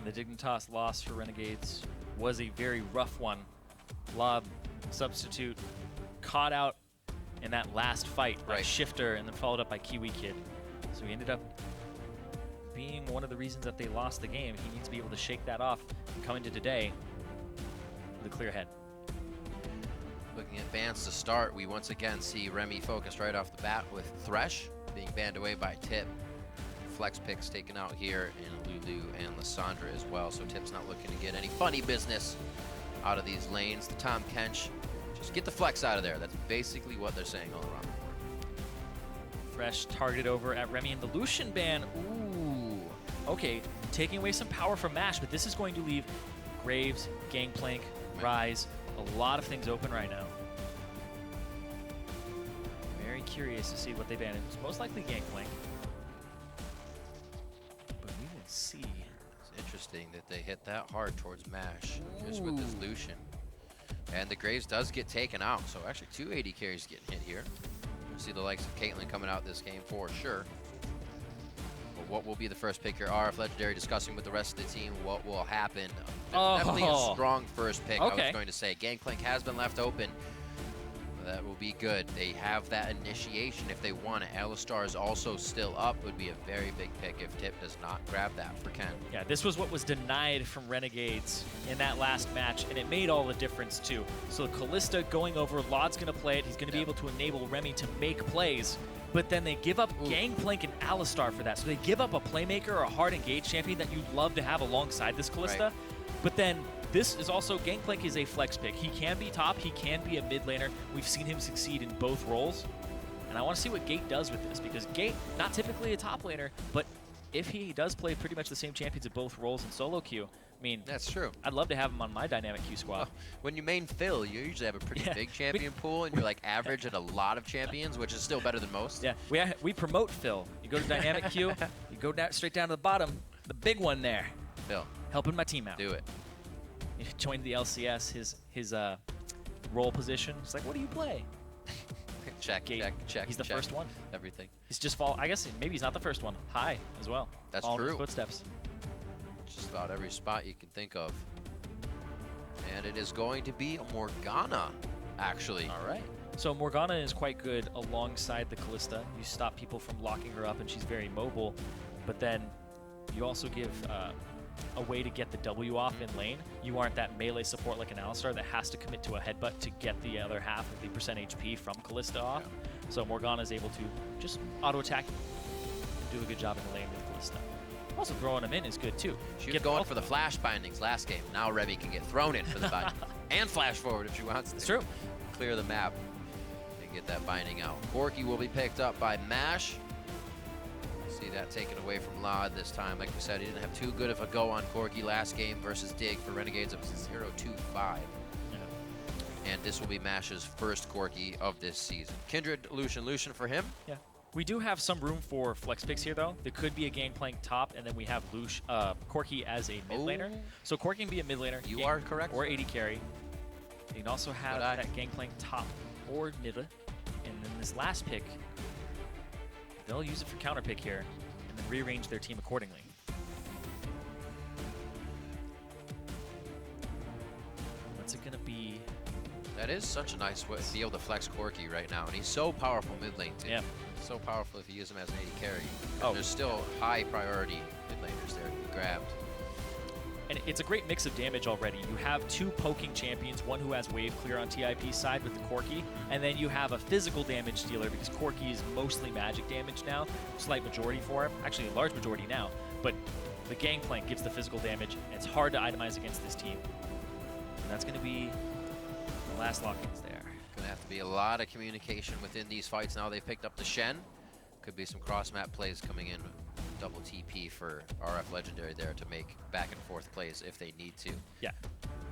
And the Dignitas loss for Renegades was a very rough one. Lob, substitute, caught out in that last fight by Shifter and then followed up by Kiwi Kid. So he ended up being one of the reasons that they lost the game. He needs to be able to shake that off and come into today with a clear head. Looking at bans to start, we once again see Remi focused right off the bat with Thresh being banned away by Tip. Flex picks taken out here in Lulu and Lissandra as well, so Tip's not looking to get any funny business out of these lanes. The Tom Kench, just get the flex out of there. That's basically what they're saying all around the board. Fresh targeted over at Remi and the Lucian ban. Ooh, okay, taking away some power from MASH, but this is going to leave Graves, Gangplank, Rise, a lot of things open right now. Very curious to see what they ban. It's most likely Gangplank. But we will see. It's interesting that they hit that hard towards MASH, just with this Lucian. And the Graves does get taken out, so actually 2 AD carries getting hit here. We'll see the likes of Caitlyn coming out this game for sure. But what will be the first pick here? RF Legendary discussing with the rest of the team what will happen. Definitely a strong first pick, I was going to say. Gangplank has been left open. That will be good. They have that initiation if they want it. Alistar is also still up. Would be a very big pick if Tip does not grab that for Ken. Yeah, this was what was denied from Renegades in that last match, and it made all the difference too. So Kalista going over, Lod's going to play it. He's going to be able to enable Remi to make plays, but then they give up Gangplank and Alistar for that. So they give up a playmaker or a hard engaged champion that you'd love to have alongside this Kalista. But then this is also, Gangplank is a flex pick. He can be top, he can be a mid laner. We've seen him succeed in both roles. And I want to see what Gate does with this, because Gate, not typically a top laner, but if he does play pretty much the same champions at both roles in solo queue, I mean, that's true. I'd love to have him on my dynamic queue squad. When you main Phil, you usually have a pretty big champion pool, and you're like average at a lot of champions, which is still better than most. Yeah, we promote Phil. You go to dynamic queue, you go down, straight down to the bottom, the big one there. Phil. Helping my team out. Do it. He joined the LCS, his role position. It's like, what do you play? Check. He's the first one. Everything. He's just I guess maybe he's not the first one. High as well. That's Following true. His footsteps. Just about every spot you can think of. And it is going to be a Morgana, actually. All right. So Morgana is quite good alongside the Kalista. You stop people from locking her up, and she's very mobile. But then you also give a way to get the W off in lane. You aren't that melee support like an Alistar that has to commit to a headbutt to get the other half of the percent HP from Kalista off. Yeah. So Morgana is able to just auto-attack and do a good job in the lane with Kalista. Also throwing him in is good too. She was going for the flash bindings last game. Now Remi can get thrown in for the binding. And flash forward if she wants to. It's true. Clear the map and get that binding out. Corki will be picked up by MASH. See that taken away from Lod this time. Like we said, he didn't have too good of a go on Corki last game versus Dig for Renegades. It was a 0-2-5. Yeah. And this will be MASH's first Corki of this season. Kindred, Lucian for him. Yeah. We do have some room for flex picks here, though. There could be a Gangplank top, and then we have Corki as a mid laner. So Corki can be a mid laner. You are correct. Or AD carry. You can also have that Gangplank top or mid. And then this last pick, they'll use it for counter pick here, and then rearrange their team accordingly. What's it gonna be? That is such a nice way to be able to flex Corki right now, and he's so powerful mid lane too. Yeah. So powerful if you use him as an AD carry. There's still high priority mid laners there to be grabbed. And it's a great mix of damage already. You have two poking champions, one who has wave clear on TIP side with the Corki, and then you have a physical damage dealer because Corki is mostly magic damage now, slight majority for him, actually a large majority now, but the Gangplank gives the physical damage, and it's hard to itemize against this team. And that's going to be the last lock-ins there. Going to have to be a lot of communication within these fights now. They've picked up the Shen. Could be some cross-map plays coming in. Double TP for RF Legendary there to make back and forth plays if they need to. Yeah,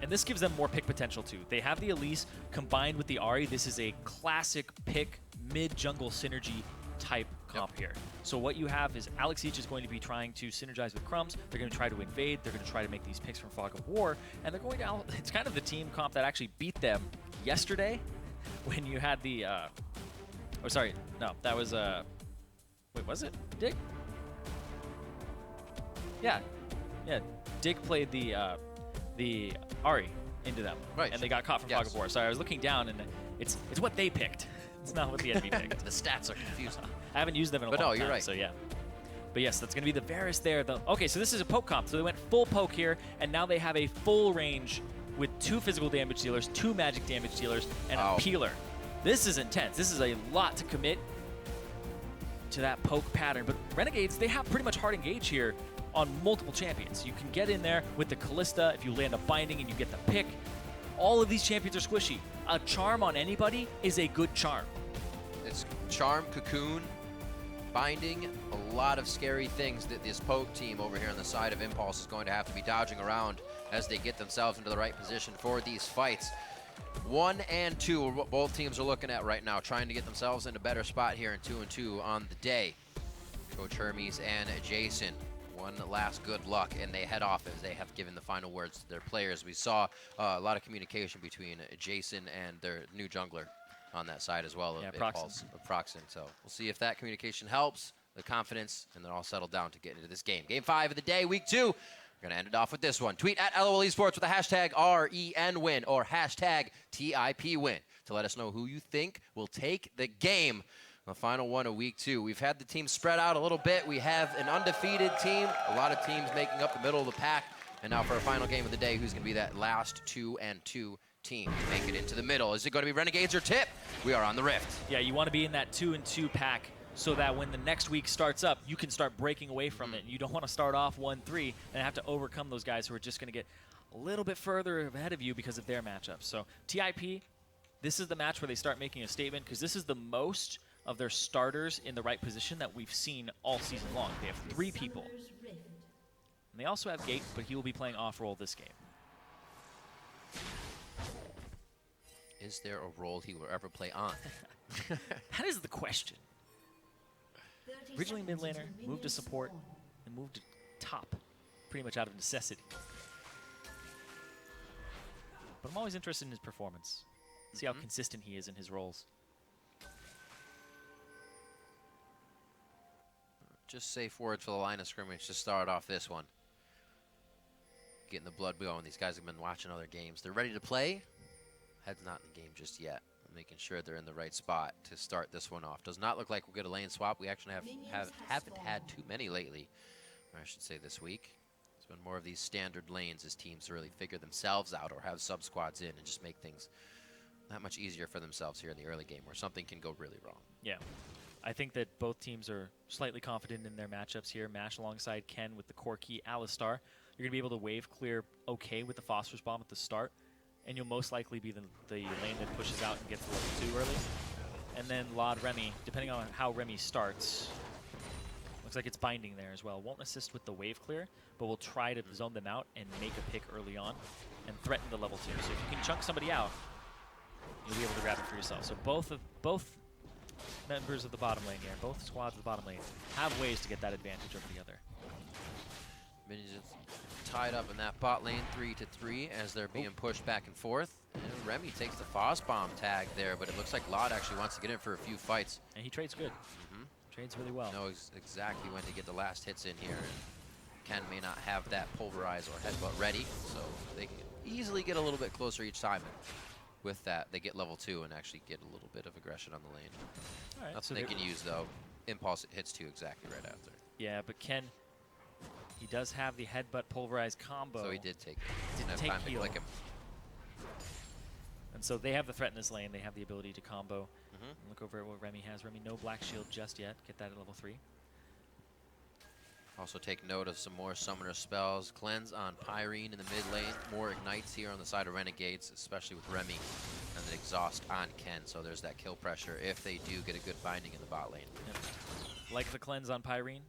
and this gives them more pick potential too. They have the Elise combined with the Ahri. This is a classic pick mid-jungle synergy type comp here. So what you have is Alex Each is going to be trying to synergize with Crumbzz. They're going to try to invade. They're going to try to make these picks from Fog of War. And they're going to, it's kind of the team comp that actually beat them yesterday when you had the, oh sorry, no, that was, wait, was it Dig? Yeah, Yeah, Dig played the Ahri into them, Right. and they got caught from Fog of War. Sorry, I was looking down, and it's what they picked. It's not what the enemy picked. The stats are confusing. I haven't used them in a long time, you're right. So yeah. But yes, that's going to be the Varus there. Okay, so this is a poke comp. So they went full poke here, and now they have a full range with 2 physical damage dealers, 2 magic damage dealers, and a peeler. This is intense. This is a lot to commit to that poke pattern. But Renegades, they have pretty much hard engage here on multiple champions. You can get in there with the Kalista if you land a binding and you get the pick. All of these champions are squishy. A charm on anybody is a good charm. It's charm, cocoon, binding, a lot of scary things that this poke team over here on the side of Impulse is going to have to be dodging around as they get themselves into the right position for these fights. 1 and 2 are what both teams are looking at right now, trying to get themselves in a better spot here in 2 and 2 on the day. Coach Hermes and Jason, one last good luck, and they head off as they have given the final words to their players. We saw a lot of communication between Jason and their new jungler on that side as well, of Procxin. So we'll see if that communication helps, the confidence, and they're all settled down to get into this game. Game 5 of the day, week 2. We're going to end it off with this one. Tweet at LOL eSports with the hashtag REN win or hashtag TIP win to let us know who you think will take the game. The final one of week 2. We've had the team spread out a little bit. We have an undefeated team, a lot of teams making up the middle of the pack. And now for our final game of the day, who's going to be that last 2 and 2 team to make it into the middle? Is it going to be Renegades or Tip? We are on the Rift. Yeah, you want to be in that 2 and 2 pack so that when the next week starts up, you can start breaking away from it. You don't want to start off 1-3 and have to overcome those guys who are just going to get a little bit further ahead of you because of their matchups. So TIP, this is the match where they start making a statement because this is the most of their starters in the right position that we've seen all season long. They have 3 people. And they also have Gate, but he will be playing off-role this game. Is there a role he will ever play on? That is the question. Originally mid laner, moved to support, and moved to top, pretty much out of necessity. But I'm always interested in his performance. See how consistent he is in his roles. Just safe words for the line of scrimmage to start off this one. Getting the blood going. These guys have been watching other games. They're ready to play. Head's not in the game just yet. Making sure they're in the right spot to start this one off. Does not look like we'll get a lane swap. We actually haven't had too many lately, or I should say this week. It's been more of these standard lanes as teams really figure themselves out or have sub-squads in and just make things that much easier for themselves here in the early game where something can go really wrong. Yeah. I think that both teams are slightly confident in their matchups here. Mash alongside Ken with the Corki, Alistar. You're going to be able to wave clear okay with the Phosphorus Bomb at the start. And you'll most likely be the lane that pushes out and gets to level 2 early. And then Lod Remi, depending on how Remi starts, looks like it's binding there as well. Won't assist with the wave clear, but will try to zone them out and make a pick early on and threaten the level 2. So if you can chunk somebody out, you'll be able to grab it for yourself. So both members of the bottom lane here, both squads of the bottom lane, have ways to get that advantage over the other. Minions tied up in that bot lane 3-3 as they're being pushed back and forth. And Remi takes the Phos Bomb tag there, but it looks like Lod actually wants to get in for a few fights. And he trades good. Trades really well. Knows exactly when to get the last hits in here. Ken may not have that pulverize or headbutt ready, so they can easily get a little bit closer each time. And with that, they get level 2 and actually get a little bit of aggression on the lane. All right, Nothing they can use though. Impulse hits 2 exactly right after. Yeah, but Ken, he does have the headbutt pulverize combo. So he did take it. Didn't have take time to heal. click him. And so they have the threat in this lane. They have the ability to combo. Look over at what Remi has. Remi, no black shield just yet. Get that at level 3. Also take note of some more summoner spells. Cleanse on Pirean in the mid lane. More ignites here on the side of Renegades, especially with Remi. And then exhaust on Ken. So there's that kill pressure if they do get a good binding in the bot lane. Yep. Like the cleanse on Pirean.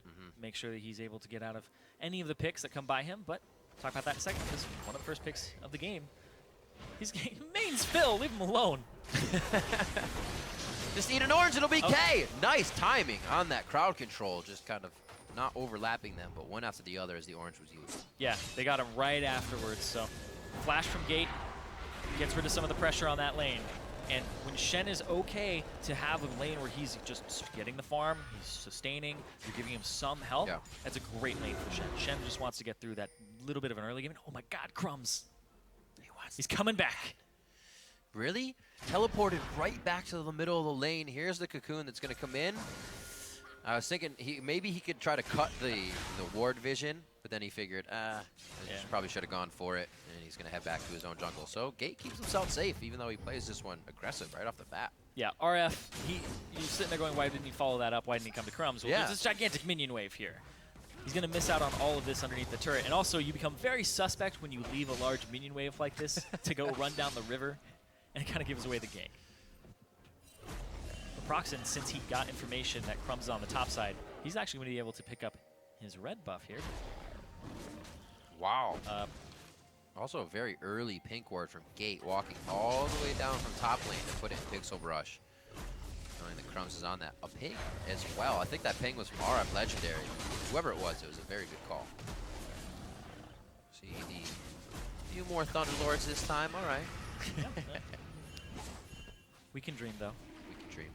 Make sure that he's able to get out of any of the picks that come by him. But talk about that in a second, because one of the first picks of the game, he's main's Phil. Leave him alone. Just need an orange, it'll be K. Nice timing on that crowd control. Just kind of not overlapping them, but one after the other as the orange was used. Yeah, they got him right afterwards. So flash from Gate gets rid of some of the pressure on that lane. And when Shen is okay to have a lane where he's just getting the farm, he's sustaining, you're giving him some help, that's a great lane for Shen. Shen just wants to get through that little bit of an early game. Oh my god, Crumbzz. He's coming back. Really? Teleported right back to the middle of the lane. Here's the cocoon that's going to come in. I was thinking maybe he could try to cut the ward vision, but then he figured, probably should have gone for it, and he's going to head back to his own jungle. So Gate keeps himself safe, even though he plays this one aggressive right off the bat. Yeah, RF, he's sitting there going, why didn't he follow that up? Why didn't he come to Crumbzz? Well, there's this gigantic minion wave here. He's going to miss out on all of this underneath the turret. And also, you become very suspect when you leave a large minion wave like this to go run down the river, and it kind of gives away the gank. Procxin, since he got information that Crumbzz is on the top side, he's actually going to be able to pick up his red buff here. Wow. Also a very early pink ward from Gate, walking all the way down from top lane to put it in Pixel Brush. Knowing that Crumbzz is on that. A ping as well. I think that ping was from RF Legendary. Whoever it was a very good call. See the few more Thunderlords this time. All right. We can dream, though. We can dream.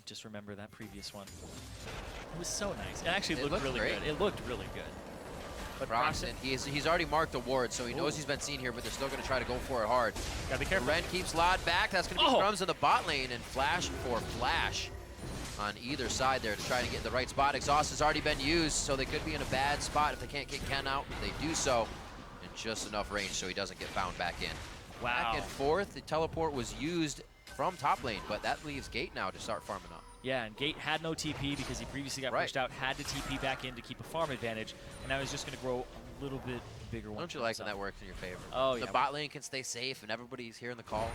Just remember that previous one. It was so nice. It actually looked really good. It looked really good. But Procxin, he's already marked the ward, so he knows he's been seen here, but they're still going to try to go for it hard. Gotta be careful. REN keeps Lod back. That's going to be Crumbzz in the bot lane, and flash for flash on either side there to try to get the right spot. Exhaust has already been used, so they could be in a bad spot if they can't get Ken out. They do so in just enough range so he doesn't get found back in. Wow. Back and forth, the teleport was used from top lane, but that leaves Gate now to start farming up. Yeah, and Gate had no TP because he previously got pushed out, had to TP back in to keep a farm advantage, and now he's just going to grow a little bit bigger one. Don't you like when that works in your favor? Oh, yeah. The bot lane can stay safe and everybody's hearing the calls.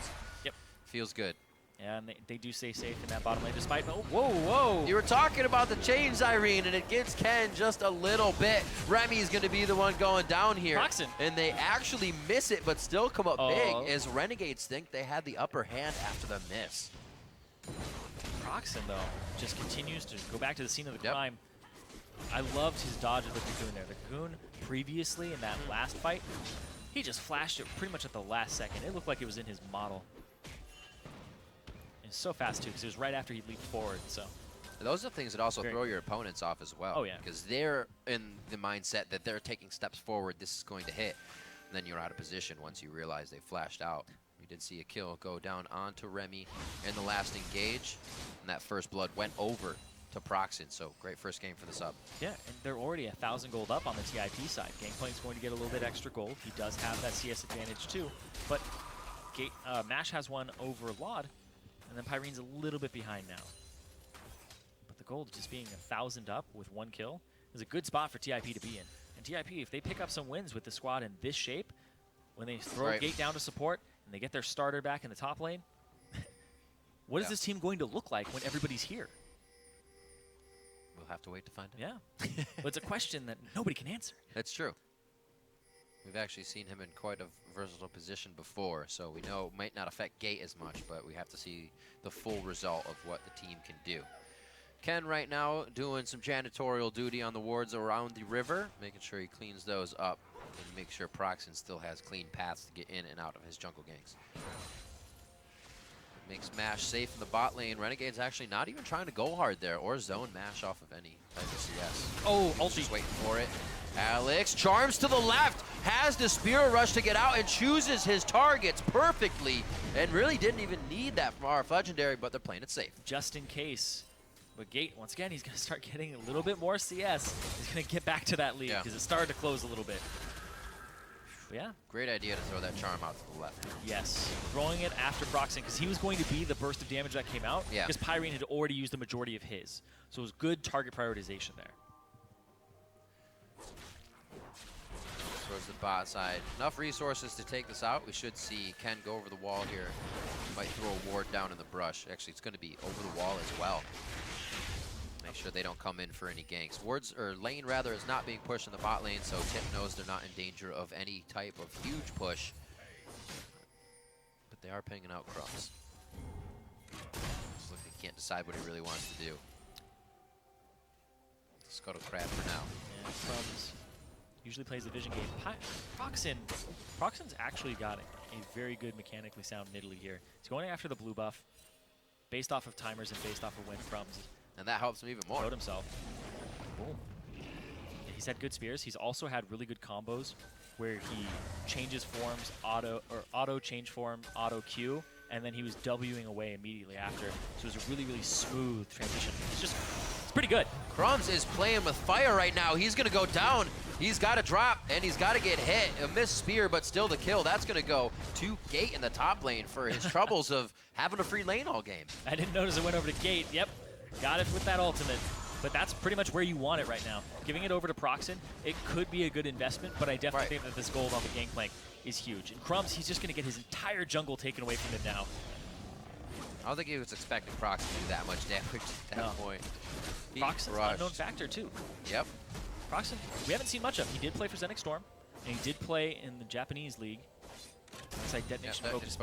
Yep. Feels good. Yeah, and they do stay safe in that bottom lane despite... Oh, whoa! You were talking about the chain, Zirene, and it gives Ken just a little bit. Remi is going to be the one going down here. Procxin. And they actually miss it, but still come up big as Renegades think they had the upper hand after the miss. Procxin, though, just continues to go back to the scene of the crime. I loved his dodge of the cocoon there. The cocoon previously in that last fight, he just flashed it pretty much at the last second. It looked like it was in his model. It's so fast, too, because it was right after he leaped forward, so. Those are things that also throw your opponents off as well. Oh, yeah. Because they're in the mindset that they're taking steps forward, this is going to hit. And then you're out of position once you realize they flashed out. We did see a kill go down onto Remi in the last engage. And that first blood went over to Procxin, so great first game for the sub. Yeah, and they're already 1,000 gold up on the TIP side. Gangplank's going to get a little bit extra gold. He does have that CS advantage too, but Mash has one over Lod, and then Pirean's a little bit behind now. But the gold just being 1,000 up with one kill is a good spot for TIP to be in. And TIP, if they pick up some wins with the squad in this shape, when they throw Gate down to support and they get their starter back in the top lane, what is this team going to look like when everybody's here? We'll have to wait to find out. Yeah. But it's a question that nobody can answer. That's true. We've actually seen him in quite a versatile position before, so we know it might not affect Gate as much, but we have to see the full result of what the team can do. Ken right now doing some janitorial duty on the wards around the river, making sure he cleans those up and make sure Procxin still has clean paths to get in and out of his jungle ganks. Makes Mash safe in the bot lane. Renegade's actually not even trying to go hard there or zone Mash off of any type of CS. Oh, ulti. Just waiting for it. Alex charms to the left, has the Spirit Rush to get out and chooses his targets perfectly, and really didn't even need that from RF Legendary, but they're playing it safe. Just in case. But Gate, once again, he's going to start getting a little bit more CS. He's going to get back to that lead because it started to close a little bit. But yeah. Great idea to throw that charm out to the left. Yes. Throwing it after Procxin because he was going to be the burst of damage that came out because Pirean had already used the majority of his. So it was good target prioritization there. Towards the bot side. Enough resources to take this out. We should see Ken go over the wall here. Might throw a ward down in the brush. Actually, it's going to be over the wall as well. Make sure they don't come in for any ganks. Wards, or lane rather, is not being pushed in the bot lane, so Tip knows they're not in danger of any type of huge push. But they are pinging out Crumbzz. Just look, he can't decide what he really wants to do. Scuttle Crab for now. Yeah, Crumbzz usually plays the vision game. Procxin's actually got a very good mechanically sound Nidalee here. He's going after the blue buff, based off of timers and based off of when Crumbzz. And that helps him even more. Showed himself. Boom. He's had good spears. He's also had really good combos where he changes forms, auto change form, auto Q, and then he was Wing away immediately after. So it was a really, really smooth transition. It's pretty good. Crumbzz is playing with fire right now. He's going to go down. He's got to drop, and he's got to get hit. A missed spear, but still the kill. That's going to go to Gate in the top lane for his troubles of having a free lane all game. I didn't notice it went over to Gate. Yep, got it with that ultimate. But that's pretty much where you want it right now. Giving it over to Procxin, it could be a good investment, but I definitely think that this gold on the Gangplank is huge. And Crumbzz, he's just going to get his entire jungle taken away from him now. I don't think he was expecting Procxin to do that much damage at that point. Procxin's an unknown factor, too. Yep. Procxin, we haven't seen much of. He did play for Zenix Storm, and he did play in the Japanese league. It's like Detonation Focus.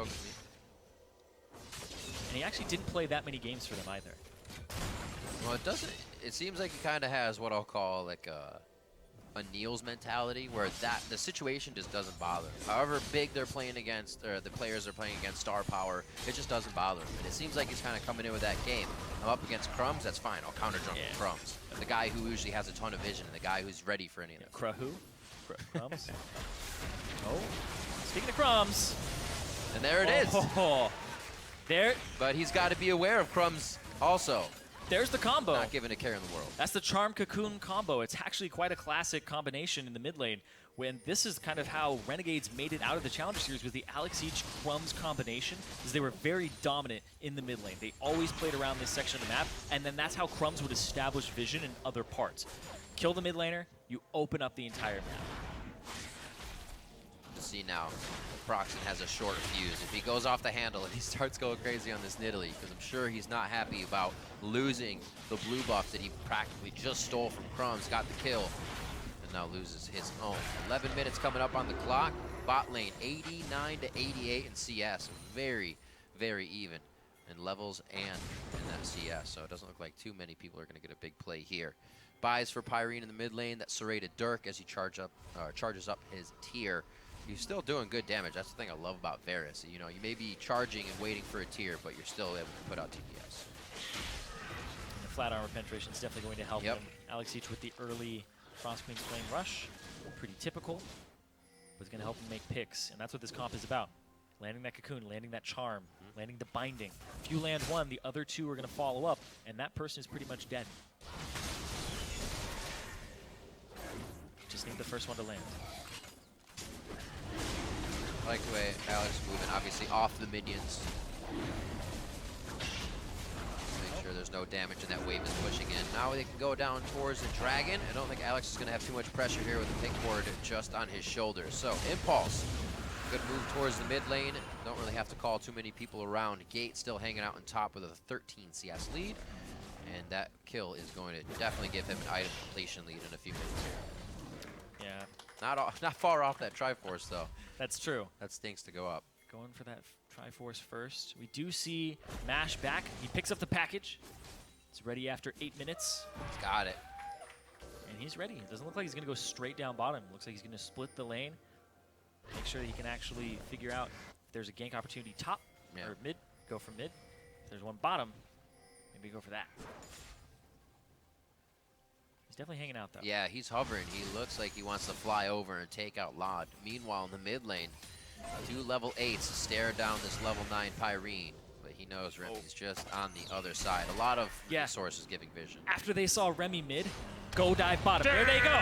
And he actually didn't play that many games for them either. Well, it doesn't. It seems like he kind of has what I'll call like a Niels mentality, where the situation just doesn't bother him. However big they're playing against, or the players are playing against star power, it just doesn't bother him. And it seems like he's kind of coming in with that game. I'm up against Crumbzz, that's fine. I'll counter jump with Crumbzz. The guy who usually has a ton of vision, and the guy who's ready for anything. Crumbzz. Oh, speaking of Crumbzz. And there it is. There. But he's got to be aware of Crumbzz also. There's the combo. Not giving a care in the world. That's the Charm Cocoon combo. It's actually quite a classic combination in the mid lane. When this is kind of how Renegades made it out of the Challenger Series with the Alex Crumbzz combination, is they were very dominant in the mid lane. They always played around this section of the map, and then that's how Crumbzz would establish vision in other parts. Kill the mid laner, you open up the entire map. To see now, Procxin has a short fuse. If he goes off the handle and he starts going crazy on this Nidalee, because I'm sure he's not happy about losing the blue buff that he practically just stole from Crumbzz, got the kill, and now loses his own. 11 minutes coming up on the clock. Bot lane 89 to 88 in CS. Very, very even in levels and in that CS. So it doesn't look like too many people are going to get a big play here. Buys for Pirean in the mid lane. That's serrated Dirk as he charges up his tier. He's still doing good damage. That's the thing I love about Varus. You know, you may be charging and waiting for a tier, but you're still able to put out TPS. And the flat armor penetration is definitely going to help him. Alex with the early Frost Queen's Flame Rush, pretty typical, but it's going to help him make picks, and that's what this comp is about. Landing that cocoon, landing that charm, landing the binding. If you land one, the other two are going to follow up, and that person is pretty much dead. Just need the first one to land. I like the way Alex is moving, obviously off the minions. Make sure there's no damage and that wave is pushing in. Now they can go down towards the dragon. I don't think Alex is going to have too much pressure here with the pick board just on his shoulders. So, Impulse. Good move towards the mid lane. Don't really have to call too many people around. Gate still hanging out on top with a 13 CS lead. And that kill is going to definitely give him an item completion lead in a few minutes here. Yeah. Not far off that Triforce, though. That's true. That stinks to go up. Going for that Triforce first. We do see Mash back. He picks up the package. It's ready after 8 minutes. He's got it. And he's ready. It doesn't look like he's going to go straight down bottom. Looks like he's going to split the lane. Make sure he can actually figure out if there's a gank opportunity top or mid. Go for mid. If there's one bottom, maybe go for that. He's definitely hanging out, though. Yeah, he's hovering. He looks like he wants to fly over and take out Lod. Meanwhile, in the mid lane, 2 level 8s stare down this level 9 Pirean. But he knows Remi's just on the other side. A lot of resources giving vision. After they saw Remi mid, go dive bottom. There they go.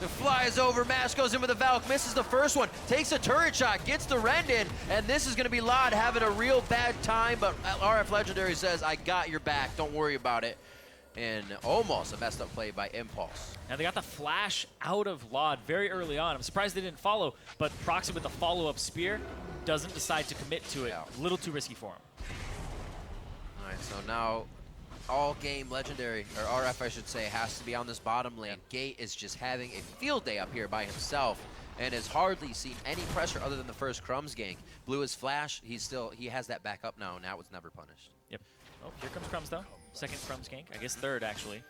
The flies over. Mash goes in with a Valk. Misses the first one. Takes a turret shot. Gets the Ren in. And this is going to be Lod having a real bad time. But RF Legendary says, I got your back. Don't worry about it. And almost a messed up play by Impulse. And they got the flash out of Lod very early on. I'm surprised they didn't follow, but Procxin with the follow-up spear doesn't decide to commit to it. A little too risky for him. All right, so now all game Legendary, or RF I should say, has to be on this bottom lane. Gate is just having a field day up here by himself and has hardly seen any pressure other than the first Crumbzz gank. Blew his flash. He has that back up now, and that was never punished. Yep. Oh, here comes Crumbzz, though. Second Crumbzz gank. I guess third, actually,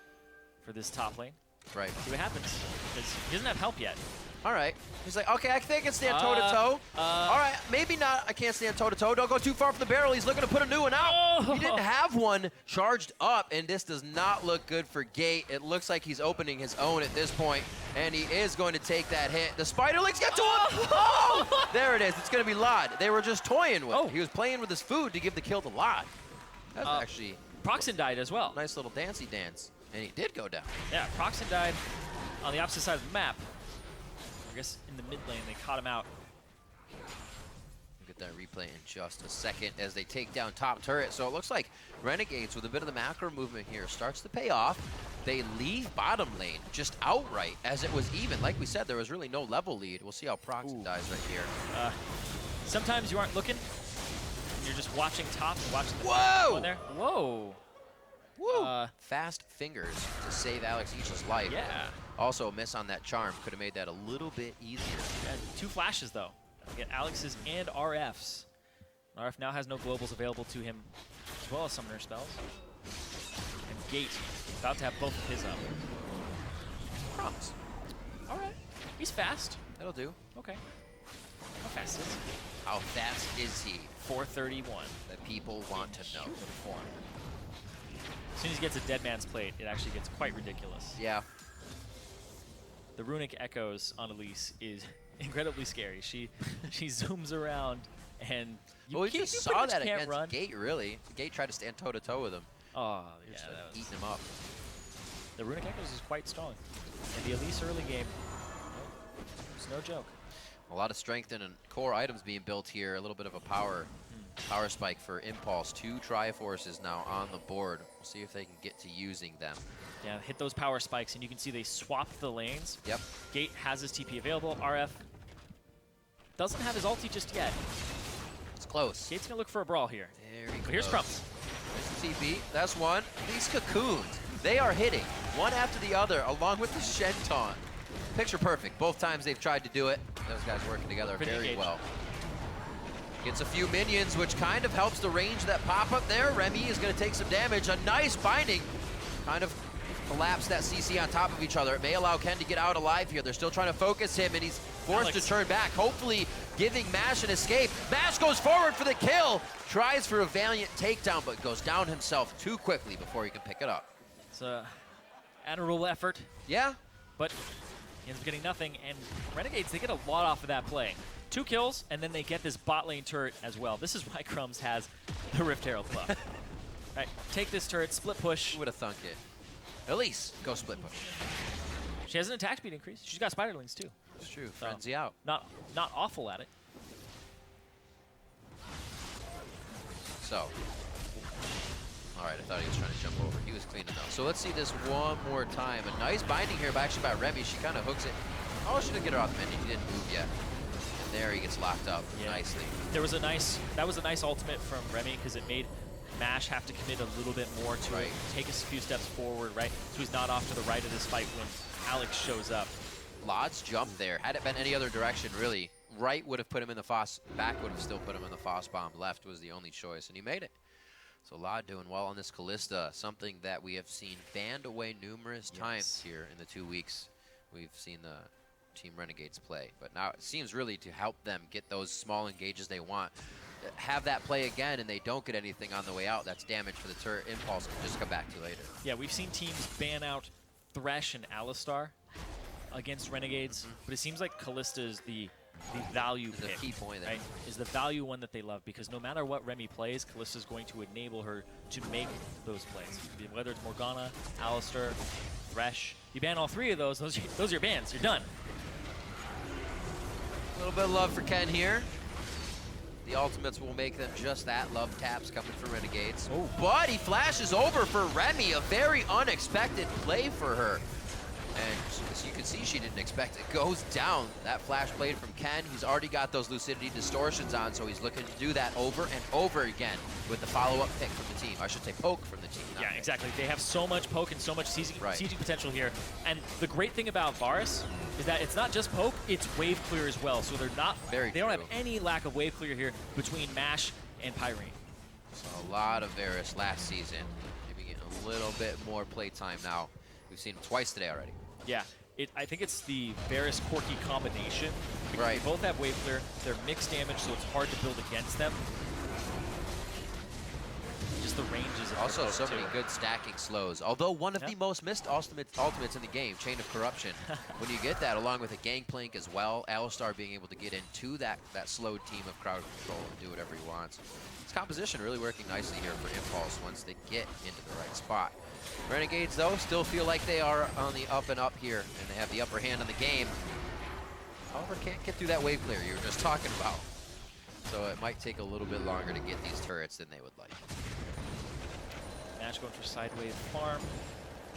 for this top lane. Right. See what happens. Because he doesn't have help yet. All right. He's like, okay, I think I can stand toe-to-toe. All right, maybe not. I can't stand toe-to-toe. Don't go too far from the barrel. He's looking to put a new one out. He didn't have one charged up, and this does not look good for Gate. It looks like he's opening his own at this point, and he is going to take that hit. The Spiderlings get to him. Oh! There it is. It's going to be Lod. They were just toying with it. He was playing with his food to give the kill to Lod. That's actually... Procxin died as well. Nice little dancey dance, and he did go down. Yeah, Procxin died on the opposite side of the map. I guess in the mid lane, they caught him out. We'll get that replay in just a second as they take down top turret. So it looks like Renegades, with a bit of the macro movement here, starts to pay off. They leave bottom lane just outright as it was even. Like we said, there was really no level lead. We'll see how Procxin dies right here. Sometimes you aren't looking. You're just watching top and watching the Whoa! on there. Whoa! Woo! Fast fingers to save Alex Each's life. Yeah. Also, a miss on that charm could have made that a little bit easier. Yeah, 2 flashes, though. We get Alex's and RF's. RF now has no globals available to him, as well as summoner spells. And Gate, about to have both of his up. Crumbzz. All right. He's fast. That'll do. Okay. How fast is he? How fast is he? 431. That people want to know. As soon as he gets a dead man's plate, it actually gets quite ridiculous. Yeah. The runic echoes on Elise is incredibly scary. She zooms around and we just saw that against run. Gate, really. Gate tried to stand toe-to-toe with him. Oh, yeah, just that was... eating him up. The runic echoes is quite strong. And the Elise early game, it's no joke. A lot of strength and core items being built here. A little bit of a power spike for Impulse. 2 Triforces now on the board. We'll see if they can get to using them. Yeah, hit those power spikes, and you can see they swapped the lanes. Yep. Gate has his TP available. RF doesn't have his ulti just yet. It's close. Gate's going to look for a brawl here. Very close. Here's Crumbzz. There's the TP. That's one. These cocoons, they are hitting one after the other, along with the Shen taunt. Picture perfect. Both times they've tried to do it. Those guys working together very well. Gets a few minions, which kind of helps the range that pop up there. Remi is going to take some damage. A nice binding. Kind of collapse that CC on top of each other. It may allow Ken to get out alive here. They're still trying to focus him, and he's forced to turn back, hopefully giving Mash an escape. Mash goes forward for the kill. Tries for a valiant takedown, but goes down himself too quickly before he can pick it up. It's a admirable effort. Yeah. But he ends up getting nothing, and Renegades, they get a lot off of that play. 2 kills, and then they get this bot lane turret as well. This is why Crumbzz has the Rift Herald buff. Right, take this turret, split push. Who would have thunk it? Elise, go split push. She has an attack speed increase. She's got Spiderlings too. It's true, Frenzy out. Not awful at it. So, all right, I thought he was trying to jump over. He was cleaning though. So let's see this one more time. A nice binding here, actually by Remi. She kind of hooks it. Oh, she didn't get her off the menu. He didn't move yet. And there he gets locked up nicely. That was a nice ultimate from Remi because it made Mash have to commit a little bit more to it, take a few steps forward, right? So he's not off to the right of this fight when Alex shows up. Lod's jump there. Had it been any other direction, really, right would have put him in the Foss, back would have still put him in the Foss bomb. Left was the only choice, and he made it. So Lod doing well on this Kalista, something that we have seen banned away numerous times here in the 2 weeks we've seen the Team Renegades play. But now it seems really to help them get those small engages they want. Have that play again and they don't get anything on the way out. That's damage for the turret. Impulse can just come back to later. Yeah, we've seen teams ban out Thresh and Alistar against Renegades, but it seems like Kalista is the value pick. The key point there. Right? Is the value one that they love, because no matter what Remi plays, Kalista is going to enable her to make those plays. Whether it's Morgana, Alistar, Thresh. You ban all 3 of those are your bans. You're done. A little bit of love for Ken here. The ultimates will make them just that. Love taps coming from Renegades. Oh, but he flashes over for Remi. A very unexpected play for her. And as you can see, she didn't expect it. Goes down. That flash blade from Ken. He's already got those Lucidity distortions on, so he's looking to do that over and over again with the follow-up pick from the team. I should say poke from the team. Yeah, exactly. They have so much poke and so much sieging potential here. And the great thing about Varus is that it's not just poke, it's wave clear as well. So they don't have any lack of wave clear here between Mash and Pirean. So a lot of Varus last season. Maybe getting a little bit more play time now. We've seen him twice today already. Yeah, I think it's the Varus Corki combination. Because Right. they both have wave clear. They're mixed damage, so it's hard to build against them. Just the ranges of Also, both so too. many good stacking slows. Although one of Yeah. the most missed ultimates in the game, Chain of Corruption. When you get that, along with a Gangplank as well, Alistar being able to get into that slowed team of crowd control and do whatever he wants. His composition really working nicely here for Impulse once they get into the right spot. Renegades, though, still feel like they are on the up and up here, and they have the upper hand on the game. However, can't get through that wave clear you were just talking about. So it might take a little bit longer to get these turrets than they would like. Nash going for side wave farm,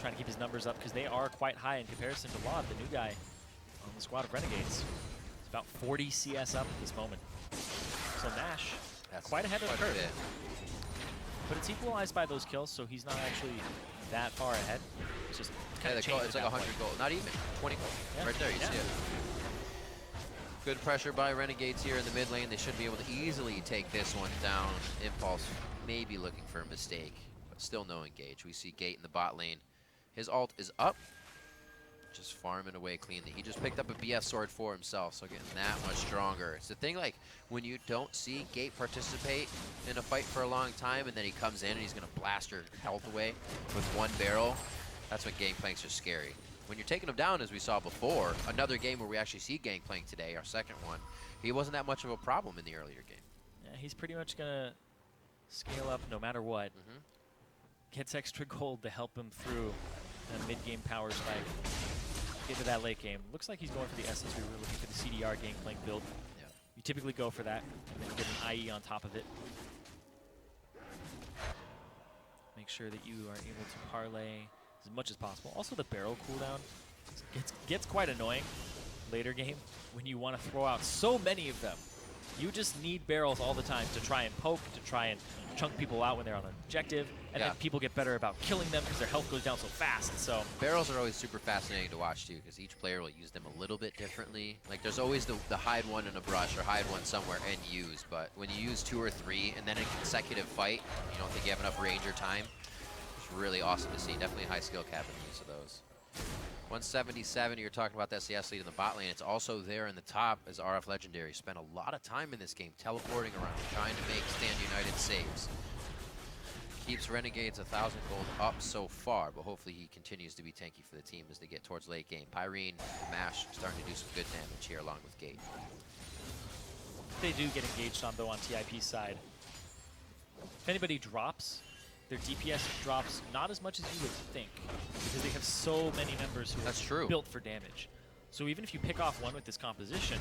trying to keep his numbers up because they are quite high in comparison to Lod, the new guy on the squad of Renegades. It's about 40 CS up at this moment. So Nash, That's quite ahead of the quite a curve. bit. But it's equalized by those kills, so he's not actually that far ahead. It's just kind of It's like 100 gold. Not even 20 gold. Yeah. Right there, you Yeah. see it. Good pressure by Renegades here in the mid lane. They should be able to easily take this one down. Impulse maybe looking for a mistake, but still no engage. We see Gate in the bot lane. His ult is up. Just farming away cleanly. He just picked up a BF sword for himself, so getting that much stronger. It's the thing, like, when you don't see Gate participate in a fight for a long time, and then he comes in and he's going to blast your health away with one barrel, that's when Gangplanks are scary. When you're taking him down, as we saw before, another game where we actually see Gangplank today, our second one, he wasn't that much of a problem in the earlier game. Yeah, he's pretty much going to scale up no matter what. Gets extra gold to help him through a mid-game power spike. Into that late game. Looks like he's going for the essence. We were looking for the CDR Gangplank build. Yeah. You typically go for that, and then get an IE on top of it. Make sure that you are able to parlay as much as possible. Also, the barrel cooldown gets quite annoying later game when you want to throw out so many of them. You just need barrels all the time to try and poke, to try and chunk people out when they're on an objective, and then people get better about killing them because their health goes down so fast. So barrels are always super fascinating to watch too, because each player will use them a little bit differently. Like there's always the hide one in a brush or hide one somewhere and use, but when you use 2 or 3 and then in a consecutive fight, you don't think you have enough range or time. It's really awesome to see. Definitely high skill cap in the use of those. 177, you're talking about that CS lead in the bot lane. It's also there in the top as RF Legendary. Spent a lot of time in this game teleporting around, trying to make Stand United saves. Keeps Renegades 1,000 gold up so far, but hopefully he continues to be tanky for the team as they get towards late game. Pirean, Mash starting to do some good damage here along with Gate. they do get engaged on, though, on TIP's side. If anybody drops, their DPS drops not as much as you would think, because they have so many members who are built for damage. So even if you pick off one with this composition,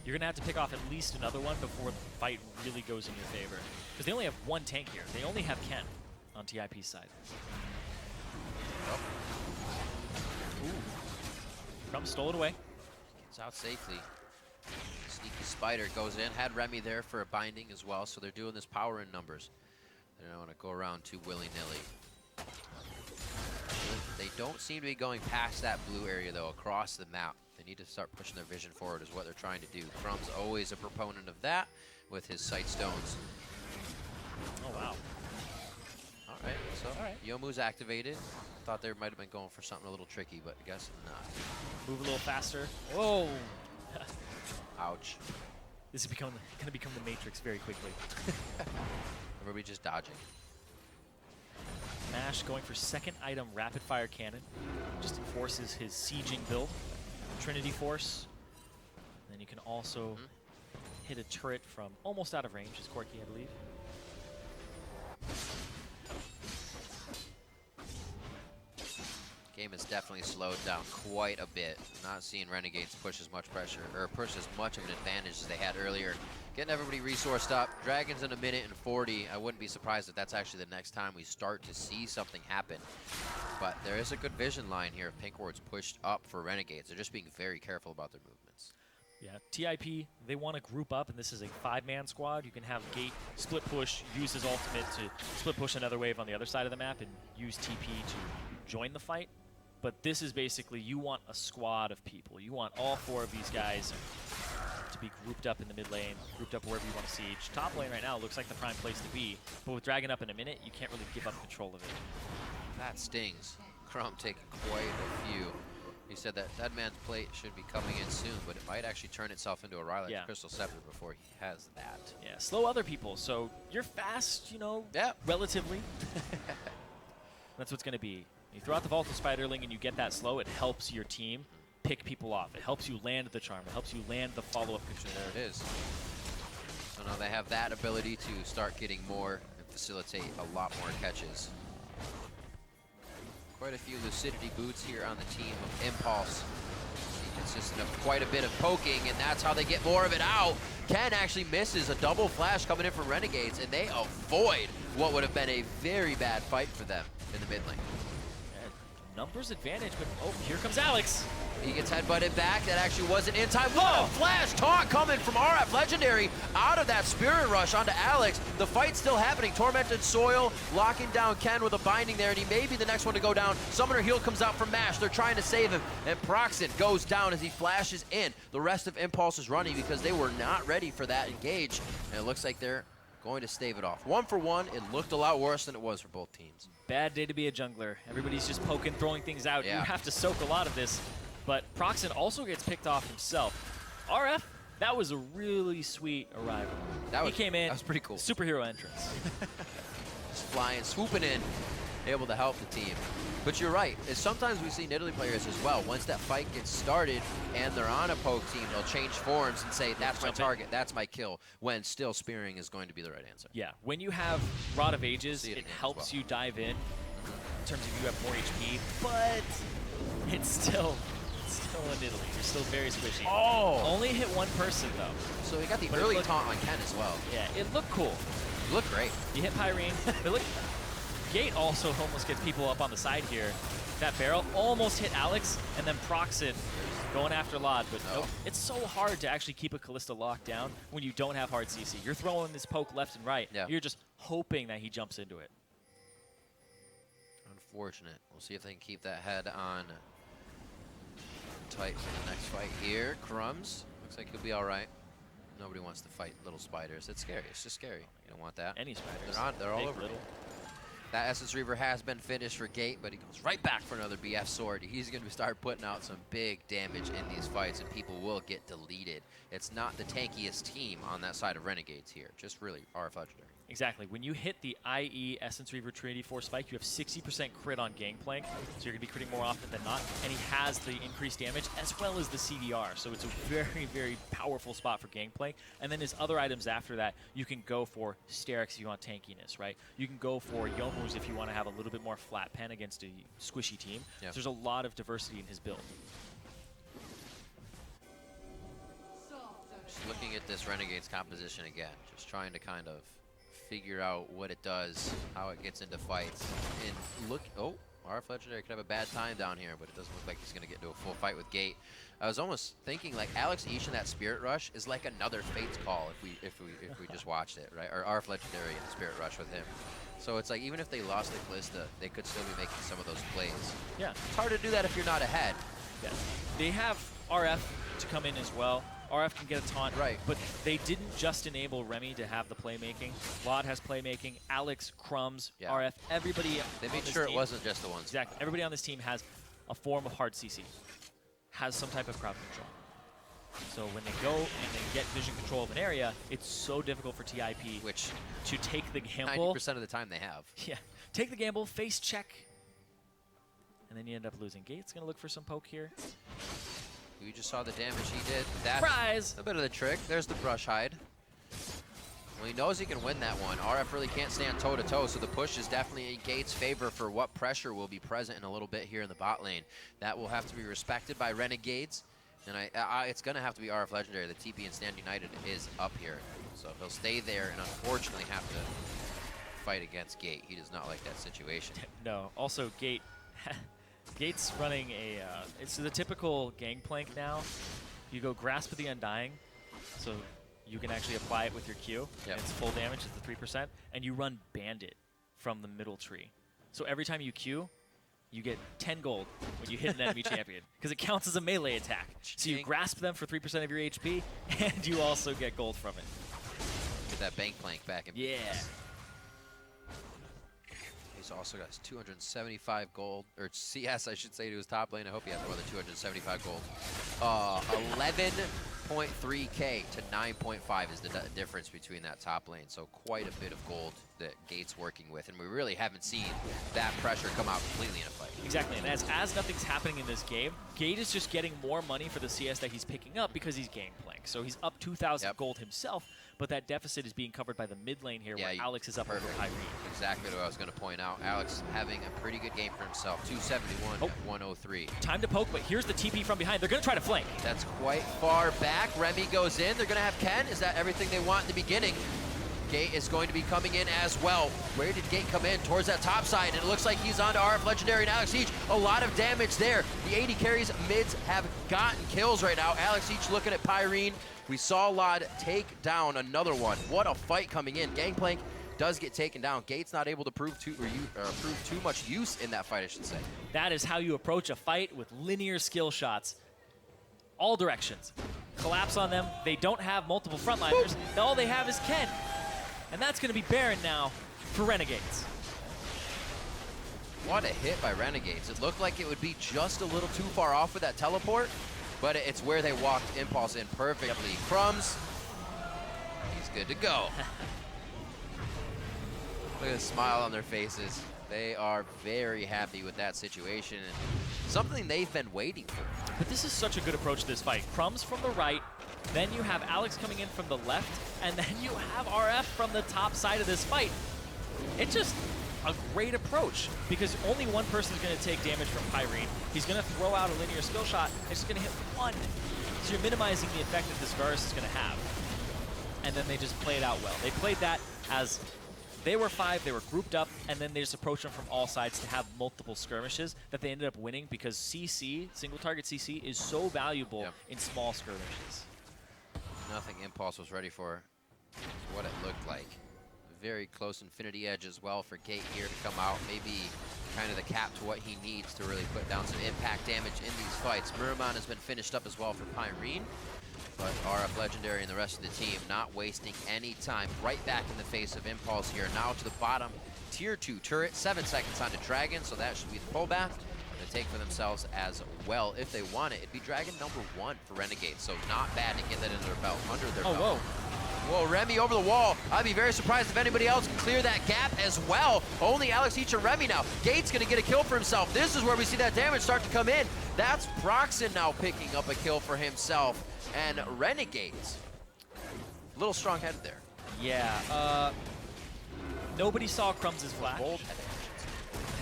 you're going to have to pick off at least another one before the fight really goes in your favor. Because they only have one tank here. They only have Ken on TIP's side. Ooh. Crumbzz stole it away. Gets out safely. Sneaky Spider goes in. Had Remi there for a binding as well, so they're doing this power in numbers. They don't want to go around too willy-nilly. They don't seem to be going past that blue area, though, across the map. They need to start pushing their vision forward is what they're trying to do. Crumbzz always a proponent of that with his sight stones. Oh, wow. All right, so Youmuu's activated. Thought they might have been going for something a little tricky, but I guess not. Move a little faster. Whoa! Ouch. This is going to become the Matrix very quickly. Everybody just dodging. Mash going for second item, rapid fire cannon. Just enforces his sieging build. Trinity Force. And then you can also hit a turret from almost out of range, is Corki, I believe. Game has definitely slowed down quite a bit. Not seeing Renegades push as much pressure, or push as much of an advantage as they had earlier. Getting everybody resourced up. Dragons in 1:40. I wouldn't be surprised if that's actually the next time we start to see something happen. But there is a good vision line here. Pink Ward's pushed up for Renegades. They're just being very careful about their movements. Yeah, TIP, they want to group up, and this is a 5-man squad. You can have Gate split push, use his ultimate to split push another wave on the other side of the map, and use TP to join the fight. But this is basically, you want a squad of people. You want all 4 of these guys to be grouped up in the mid lane, grouped up wherever you want to siege. Top lane right now looks like the prime place to be, but with Dragon up in a minute, you can't really give up control of it. That stings. Crumbzz taking quite a few. He said that Dead Man's Plate should be coming in soon, but it might actually turn itself into a Rylai's Crystal Scepter before he has that. Yeah, slow other people. So you're fast, you know, relatively. That's what's going to be. You throw out the Volatile Spiderling and you get that slow, it helps your team pick people off. It helps you land the charm. It helps you land the follow-up picture. There it is. So now they have that ability to start getting more and facilitate a lot more catches. Quite a few Lucidity boots here on the team of Impulse. Consistent of quite a bit of poking, and that's how they get more of it out. Ken actually misses a double flash coming in from Renegades, and they avoid what would have been a very bad fight for them in the mid lane. Numbers advantage, but oh, here comes Alex. He gets headbutted back. That actually wasn't in time. Whoa! Flash taunt coming from RF Legendary out of that Spirit Rush onto Alex. The fight's still happening. Tormented Soil locking down Ken with a binding there, and he may be the next one to go down. Summoner Heal comes out from MASH. They're trying to save him, and Procxin goes down as he flashes in. The rest of Impulse is running because they were not ready for that engage, and it looks like they're going to stave it off. 1 for 1. It looked a lot worse than it was for both teams. Bad day to be a jungler. Everybody's just poking, throwing things out. Yeah. You have to soak a lot of this. But Procxin also gets picked off himself. RF, that was a really sweet arrival. He came in. That was pretty cool. Superhero entrance. Just flying, swooping in, able to help the team. But you're right. Sometimes we see Nidalee players as well. Once that fight gets started and they're on a poke team, they'll change forms and say, that's my target, that's my kill, when still spearing is going to be the right answer. Yeah, when you have Rod of Ages, it helps you dive in terms of you have more HP, but it's still a Nidalee. You're still very squishy. Oh! Only hit one person, though. So he got the early taunt on Ken as well. Yeah, it looked cool. It looked great. You hit Pirean. Gate also almost gets people up on the side here. That barrel almost hit Alex, and then Procxin going after Lod, but nope. It's so hard to actually keep a Kalista locked down when you don't have hard CC. You're throwing this poke left and right. Yeah. You're just hoping that he jumps into it. Unfortunate. We'll see if they can keep that head on tight for the next fight here. Crumbzz looks like he'll be all right. Nobody wants to fight little spiders. It's scary. It's just scary. You don't want that. Any spiders. They're all big, over. Little. That Essence Reaver has been finished for Gate, but he goes right back for another BF sword. He's going to start putting out some big damage in these fights, and people will get deleted. It's not the tankiest team on that side of Renegades here, just really RF Legendary. Exactly. When you hit the IE Essence Reaver Trinity Force spike, you have 60% crit on Gangplank, so you're going to be critting more often than not. And he has the increased damage as well as the CDR, so it's a very, very powerful spot for Gangplank. And then his other items after that, you can go for Sterix if you want tankiness, right? You can go for Youmuu's if you want to have a little bit more flat pen against a squishy team. Yep. So there's a lot of diversity in his build. Just looking at this Renegades composition again, just trying to kind of figure out what it does, how it gets into fights. And look, oh, RF Legendary could have a bad time down here, but it doesn't look like he's going to get into a full fight with Gate. I was almost thinking like Alex Each in that Spirit Rush is like another Fates call if we just watched it, right? Or RF Legendary in the Spirit Rush with him. So it's like even if they lost the Kalista, they could still be making some of those plays. Yeah. It's hard to do that if you're not ahead. Yeah. They have RF to come in as well. RF can get a taunt, right? But they didn't just enable Remi to have the playmaking. Lod has playmaking. Alex, Crumbzz, RF, everybody. They made sure it wasn't just the ones. Exactly. Everybody on this team has a form of hard CC, has some type of crowd control. So when they go and they get vision control of an area, it's so difficult for TIP to take the gamble. 90% of the time they have. Yeah, take the gamble, face check, and then you end up losing. Gate's gonna look for some poke here. You just saw the damage he did. That's Surprise! a bit of the trick. There's the brush hide. Well, he knows he can win that one. RF really can't stand toe-to-toe, so the push is definitely in Gate's favor for what pressure will be present in a little bit here in the bot lane. That will have to be respected by Renegades, and it's going to have to be RF Legendary. The TP and Stand United is up here, so he'll stay there and unfortunately have to fight against Gate. He does not like that situation. No. Also, Gate's running a, it's the typical Gangplank now. You go Grasp of the Undying, so you can actually apply it with your Q. Yep. It's full damage, it's the 3%, and you run Bandit from the middle tree. So every time you Q, you get 10 gold when you hit an enemy champion, because it counts as a melee attack. So you grasp them for 3% of your HP, and you also get gold from it. Get that Gangplank back in business. He's also got 275 gold, or CS I should say, to his top lane. I hope he has more than 275 gold. 11.3k to 9.5 is the difference between that top lane. So quite a bit of gold that Gate's working with, and we really haven't seen that pressure come out completely in a fight. Exactly, and as nothing's happening in this game, Gate is just getting more money for the CS that he's picking up because he's Gangplank. So he's up 2,000 gold himself, but that deficit is being covered by the mid lane here, where Alex is up over Pirean. Exactly what I was going to point out. Alex having a pretty good game for himself. 271 at 103. Time to poke, but here's the TP from behind. They're going to try to flank. That's quite far back. Remi goes in. They're going to have Ken. Is that everything they want in the beginning? Gate is going to be coming in as well. Where did Gate come in? Towards that top side, and it looks like he's on to RF Legendary and Alex Each. A lot of damage there. The AD carries mids have gotten kills right now. Alex Each looking at Pirean. We saw Lod take down another one. What a fight coming in. Gangplank does get taken down. Gate's not able to prove too much use in that fight, I should say. That is how you approach a fight with linear skill shots. All directions. Collapse on them. They don't have multiple frontliners. All they have is Ken. And that's going to be Baron now for Renegades. What a hit by Renegades. It looked like it would be just a little too far off with that teleport, but it's where they walked Impulse in perfectly. Crumbzz, he's good to go. Look at the smile on their faces. They are very happy with that situation, and something they've been waiting for. But this is such a good approach to this fight. Crumbzz from the right, then you have Alex coming in from the left, and then you have RF from the top side of this fight. It's just a great approach, because only one person is going to take damage from Pirean. He's going to throw out a linear skill shot, and it's going to hit one. So you're minimizing the effect that this Varus is going to have. And then they just play it out well. They played that as they were 5, they were grouped up, and then they just approached them from all sides to have multiple skirmishes that they ended up winning, because CC, single target CC, is so valuable in small skirmishes. Nothing Impulse was ready for what it looked like. Very close Infinity Edge as well for Gate here to come out. Maybe kind of the cap to what he needs to really put down some impact damage in these fights. Muramon has been finished up as well for Pirean, but RF Legendary and the rest of the team not wasting any time. Right back in the face of Impulse here. Now to the bottom tier 2 turret. 7 seconds on to Dragon, so that should be the pullback. To take for themselves as well if they want it. It'd be Dragon number 1 for Renegades, so not bad to get that under their belt, Whoa. Whoa, Remi over the wall. I'd be very surprised if anybody else can clear that gap as well. Only Alex Each and Remi now. Gate's gonna get a kill for himself. This is where we see that damage start to come in. That's Procxin now picking up a kill for himself. And Renegades, a little strong-headed there. Yeah, nobody saw Crumbz's flash. I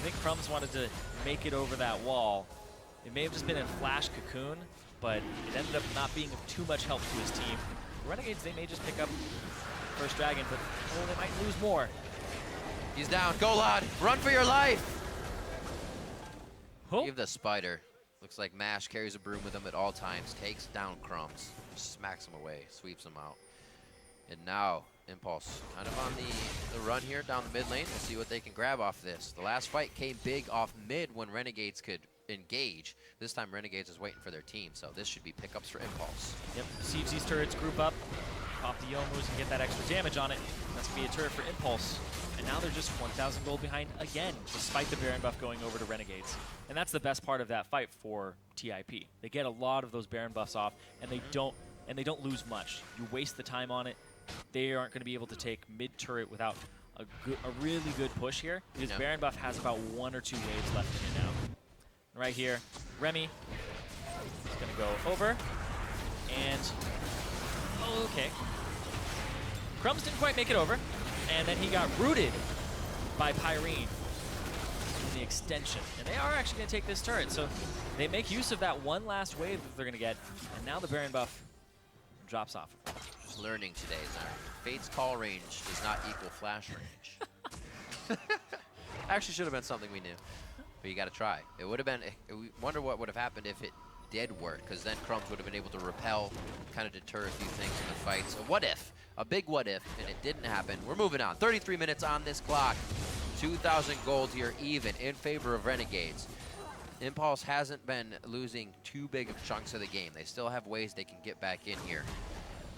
think Crumbzz wanted to make it over that wall. It may have just been a flash cocoon, but it ended up not being of too much help to his team. Renegades, they may just pick up first Dragon, but they might lose more. He's down. Go, Lod. Run for your life. Oh. Give the spider. Looks like Mash carries a broom with him at all times. Takes down Crumbzz. Smacks him away. Sweeps him out. And now Impulse kind of on the run here down the mid lane. We'll see what they can grab off this. The last fight came big off mid when Renegades could engage. This time Renegades is waiting for their team, so this should be pickups for Impulse. Yep, Siege these turrets, group up, pop the Yomus and get that extra damage on it. That's going to be a turret for Impulse. And now they're just 1,000 gold behind again, despite the Baron buff going over to Renegades. And that's the best part of that fight for TIP. They get a lot of those Baron buffs off, and they don't lose much. You waste the time on it. They aren't going to be able to take mid-turret without a really good push here, because Baron buff has about 1 or 2 waves left in it now. Right here, Remi is going to go over, and okay. Crumbzz didn't quite make it over, and then he got rooted by Pirean in the extension. And they are actually going to take this turret, so they make use of that one last wave that they're going to get, and now the Baron buff drops off. Just learning today, Fate's call range does not equal flash range. Actually should have been something we knew. But you got to try. It would have been, we wonder what would have happened if it did work, because then Crumbzz would have been able to repel, kind of deter a few things in the fight. So what if? A big what if, and it didn't happen. We're moving on. 33 minutes on this clock. 2,000 gold here even in favor of Renegades. Impulse hasn't been losing too big of chunks of the game. They still have ways they can get back in here.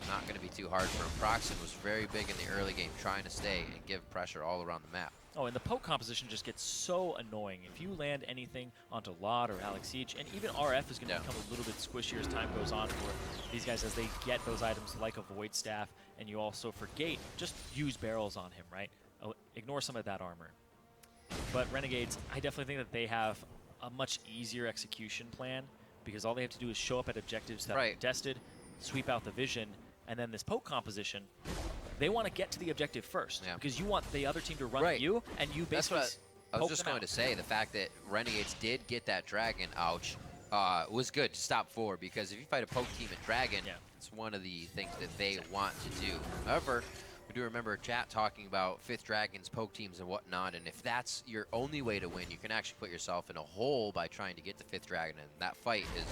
Not going to be too hard for him. Procxin was very big in the early game, trying to stay and give pressure all around the map. Oh, and the poke composition just gets so annoying. If you land anything onto Lot or Alex Siege, and even RF is going to become a little bit squishier as time goes on for these guys as they get those items like a Void Staff, and you also, for Gate, just use barrels on him, right? Oh, ignore some of that armor. But Renegades, I definitely think that they have a much easier execution plan because all they have to do is show up at objectives that are contested, sweep out the vision, and then this poke composition, they want to get to the objective first because you want the other team to run at you, and you basically I was just going to say, the fact that Renegades did get that dragon, was good to stop for, because if you fight a poke team at dragon, it's one of the things that they want to do. However, we do remember chat talking about 5th dragons, poke teams, and whatnot, and if that's your only way to win, you can actually put yourself in a hole by trying to get the 5th dragon, and that fight is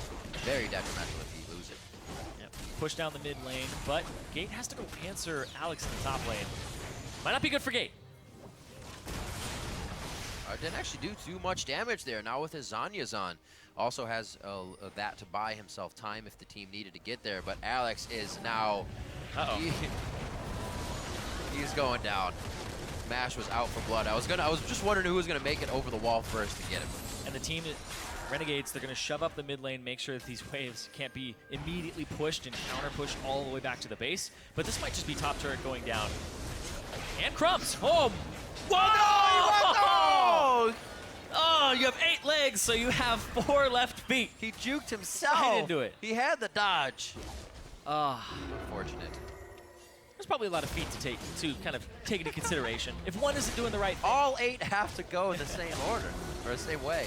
very detrimental if you lose it. Yep. Push down the mid lane, but Gate has to go answer Alex in the top lane. Might not be good for Gate. Didn't actually do too much damage there. Now with his Zanya's on, also has that to buy himself time if the team needed to get there. But Alex is now, he's going down. Mash was out for blood. I was just wondering who was gonna make it over the wall first to get him. And the team, Renegades, they're gonna shove up the mid lane, make sure that these waves can't be immediately pushed and counter pushed all the way back to the base. But this might just be top turret going down. And Crumbzz, oh! Whoa! Oh, you have 8 legs, so you have 4 left feet. He juked himself. Right into it. He had the dodge. Unfortunate. There's probably a lot of feet to kind of take into consideration. If one isn't doing the right thing. All 8 have to go in the same order, or the same way.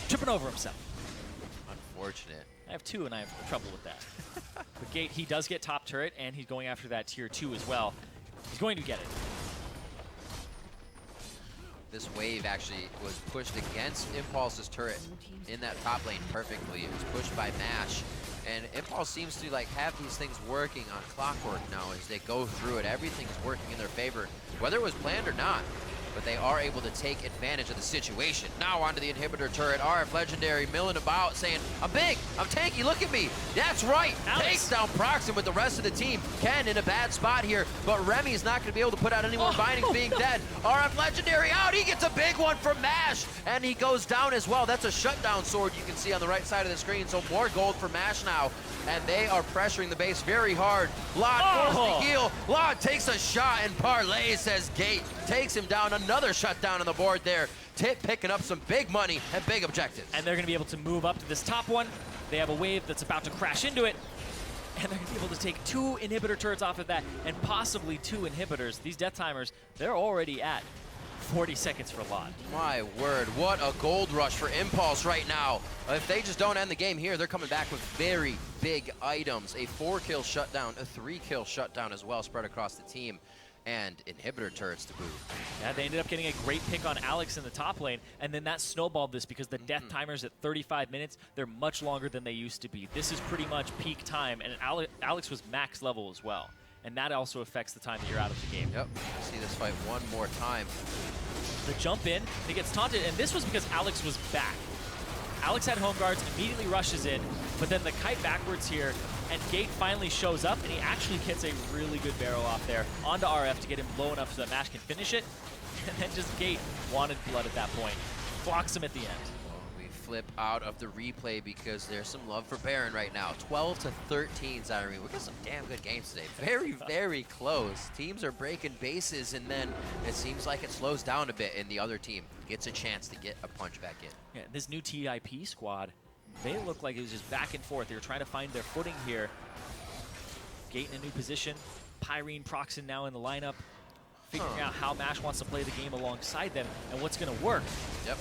Tripping over himself. Unfortunate. I have 2, and I have trouble with that. But Gate, he does get top turret, and he's going after that tier 2 as well. He's going to get it. This wave actually was pushed against Impulse's turret in that top lane perfectly. It was pushed by Mash. And Impulse seems to have these things working on clockwork now as they go through it. Everything's working in their favor, whether it was planned or not. But they are able to take advantage of the situation. Now onto the inhibitor turret. RF Legendary milling about saying, I'm big, I'm tanky, look at me. That's right. Alex takes down Procxin with the rest of the team. Ken in a bad spot here, but Remi's not going to be able to put out any more bindings being dead. RF Legendary out, he gets a big one from Mash, and he goes down as well. That's a shutdown sword you can see on the right side of the screen, so more gold for Mash now. And they are pressuring the base very hard. Lot forced to heal. Lot takes a shot, and Parlay says Gate takes him down. Another shutdown on the board there. Tip picking up some big money and big objectives. And they're going to be able to move up to this top one. They have a wave that's about to crash into it. And they're going to be able to take 2 inhibitor turrets off of that, and possibly 2 inhibitors. These death timers, they're already at 40 seconds for Lot. My word, what a gold rush for Impulse right now. If they just don't end the game here, they're coming back with very big items. A 4-kill shutdown, a 3-kill shutdown as well spread across the team, and inhibitor turrets to boot. Yeah, they ended up getting a great pick on Alex in the top lane, and then that snowballed this because the death timers at 35 minutes, they're much longer than they used to be. This is pretty much peak time, and Alex was max level as well. And that also affects the time that you're out of the game. Yep, see this fight one more time. The jump in, he gets taunted, and this was because Alex was back. Alex had home guards, immediately rushes in, but then the kite backwards here, and Gate finally shows up, and he actually gets a really good barrel off there onto RF to get him low enough so that Mash can finish it, and then just Gate wanted blood at that point. Blocks him at the end. We flip out of the replay because there's some love for Baron right now. 12-13, Zirene. We're getting some damn good games today. Very, very close. Teams are breaking bases, and then it seems like it slows down a bit, and the other team gets a chance to get a punch back in. Yeah, this new TIP squad, they look like it was just back and forth. They were trying to find their footing here. Gate in a new position. Pirean, Procxin now in the lineup. Figuring out how Mash wants to play the game alongside them and what's going to work. Yep.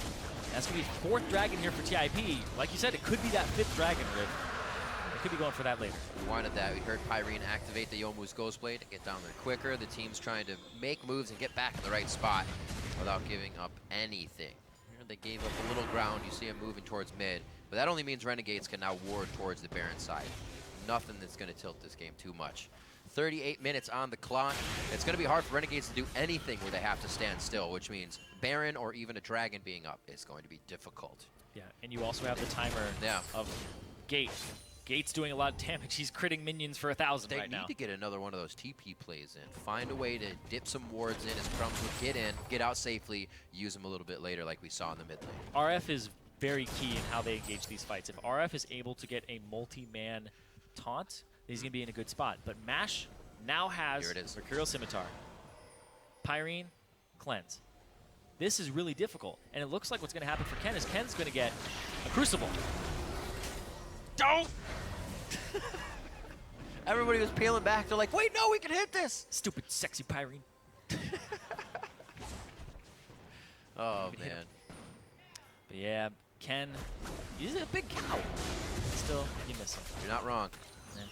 That's going to be 4th dragon here for TIP. Like you said, it could be that 5th dragon, Riv. They could be going for that later. We wanted that. We heard Pirean activate the Youmuu's Ghostblade to get down there quicker. The team's trying to make moves and get back in the right spot without giving up anything. Here they gave up a little ground. You see them moving towards mid. But that only means Renegades can now ward towards the Baron side. Nothing that's going to tilt this game too much. 38 minutes on the clock. It's going to be hard for Renegades to do anything where they have to stand still, which means Baron or even a Dragon being up is going to be difficult. Yeah, and you also have the timer of Gate Gate's doing a lot of damage. He's critting minions for 1,000 right now. They need to get another one of those TP plays in. Find a way to dip some wards in as Crumbzz would get in, get out safely, use them a little bit later like we saw in the mid lane. RF is very key in how they engage these fights. If RF is able to get a multi-man taunt, he's going to be in a good spot. But MASH now has Mercurial Scimitar, Pirean, Cleanse. This is really difficult. And it looks like what's going to happen for Ken is Ken's going to get a Crucible. Don't! Everybody was peeling back. They're like, wait, no, we can hit this. Stupid, sexy Pirean. Oh, man. But yeah, Ken, he's a big cow. Still, you miss him. You're not wrong. Yeah.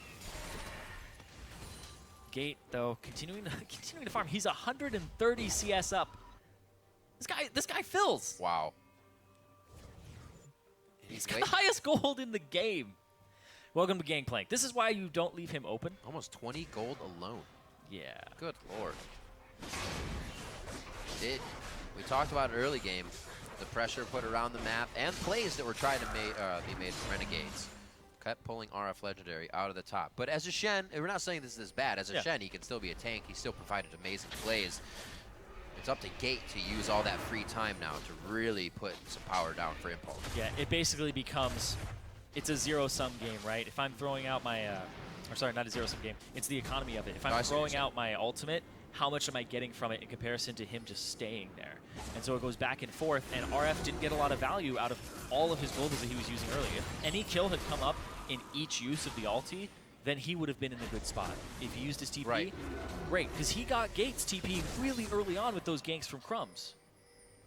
Gate, though, continuing to farm. He's 130 CS up. This guy fills. Wow. He's got the highest gold in the game. Welcome to Gangplank. This is why you don't leave him open. Almost 20 gold alone. Yeah. Good lord. We talked about it early game. The pressure put around the map and plays that were trying to be made from Renegades. Kept pulling RF Legendary out of the top. But as a Shen, and we're not saying this is bad. As a Shen, he can still be a tank. He still provided amazing plays. It's up to Gate to use all that free time now to really put some power down for Impulse. Yeah, it basically becomes, it's a zero-sum game, right? If I'm throwing out my, or sorry, not a zero-sum game. It's the economy of it. If I'm throwing out my ultimate, how much am I getting from it in comparison to him just staying there? And so it goes back and forth, and RF didn't get a lot of value out of all of his golders that he was using earlier. If any kill had come up in each use of the ulti, then he would have been in a good spot. If he used his TP, great, because he got Gate's TP really early on with those ganks from Crumbzz.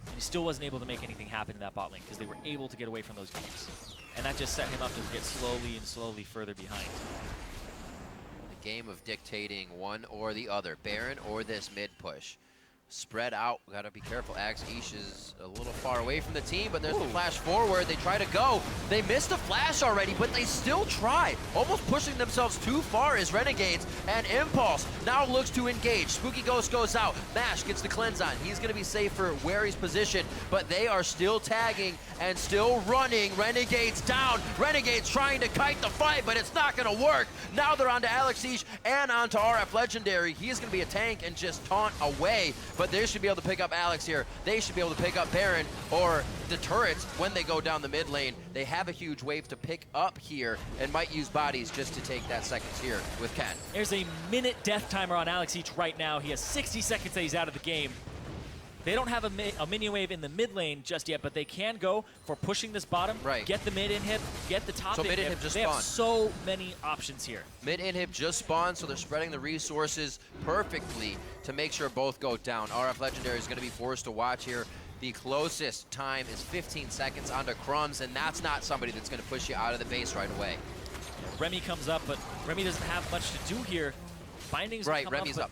And he still wasn't able to make anything happen in that bot lane because they were able to get away from those ganks. And that just set him up to get slowly and slowly further behind. The game of dictating one or the other, Baron or this mid push. Spread out, gotta be careful. Ish is a little far away from the team, but there's the flash forward. They try to go. They missed the flash already, but they still try. Almost pushing themselves too far as Renegades, and Impulse now looks to engage. Spooky Ghost goes out. MASH gets the cleanse on. He's gonna be safe for where he's positioned, but they are still tagging and still running. Renegades down. Renegades trying to kite the fight, but it's not gonna work. Now they're onto Alistar and onto RF Legendary. He's gonna be a tank and just taunt away. But they should be able to pick up Alex here. They should be able to pick up Baron or the turrets when they go down the mid lane. They have a huge wave to pick up here and might use bodies just to take that second tier with Ken. There's a minute death timer on Alex right now. He has 60 seconds that he's out of the game. They don't have a minion wave in the mid lane just yet, but they can go for pushing this bottom, get the mid inhib, get the top inhib. Just they spawned. have so many options here. Mid inhib just spawned, so they're spreading the resources perfectly to make sure both go down. RF Legendary is going to be forced to watch here. The closest time is 15 seconds onto Crumbzz, and that's not somebody that's going to push you out of the base right away. Remi comes up, but Remi doesn't have much to do here. Bindings Remi's up.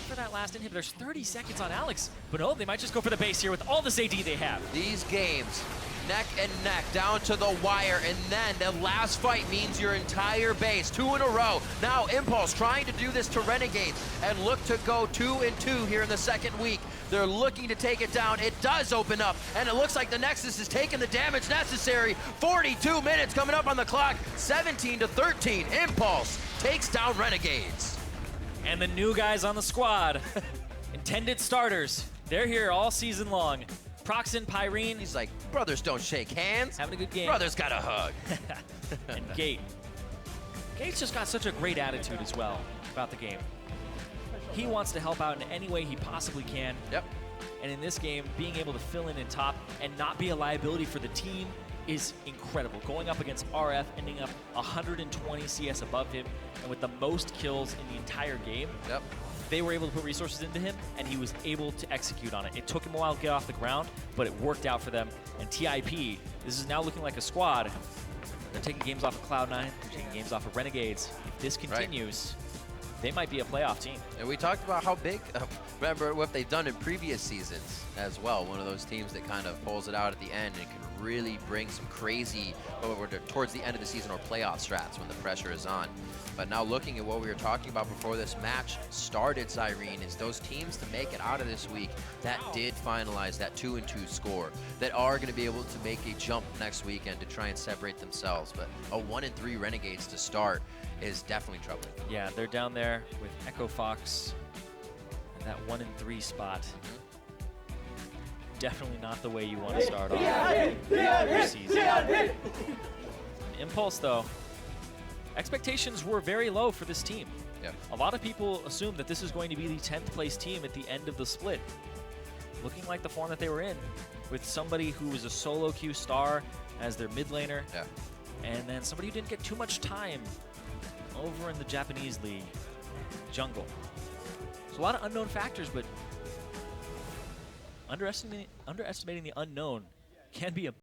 For that last inhib, there's 30 seconds on Alex. But no, they might just go for the base here with all this AD they have. These games, neck and neck, down to the wire, and then the last fight means your entire base, 2 in a row. Now Impulse trying to do this to Renegades and look to go 2-2 here in the second week. They're looking to take it down. It does open up, and it looks like the Nexus is taking the damage necessary. 42 minutes coming up on the clock, 17-13. Impulse takes down Renegades. And the new guys on the squad, intended starters, they're here all season long. Procxin, Pirean. He's like, brothers don't shake hands. Having a good game. Brothers got a hug. And Gate. Gate's just got such a great attitude as well about the game. He wants to help out in any way he possibly can. Yep. And in this game, being able to fill in top and not be a liability for the team is incredible. Going up against RF, ending up 120 CS above him, and with the most kills in the entire game, they were able to put resources into him, and he was able to execute on it. It took him a while to get off the ground, but it worked out for them. And TIP, this is now looking like a squad. They're taking games off of Cloud9, they're taking games off of Renegades. If this continues, they might be a playoff team. And we talked about how big, remember what they've done in previous seasons as well. One of those teams that kind of pulls it out at the end and can really bring some crazy towards the end of the season or playoff strats when the pressure is on. But now looking at what we were talking about before this match started, Zirene, is those teams to make it out of this week that did finalize that 2-2 score, that are going to be able to make a jump next weekend to try and separate themselves. But a 1-3 Renegades to start is definitely troubling. Yeah, they're down there with Echo Fox in that 1-3 spot. Definitely not the way you want to start off your season. Impulse, though, expectations were very low for this team. Yeah. A lot of people assumed that this is going to be the 10th place team at the end of the split. Looking like the form that they were in, with somebody who was a solo queue star as their mid laner, and then somebody who didn't get too much time over in the Japanese league, jungle. So a lot of unknown factors, but underestimating the unknown can be a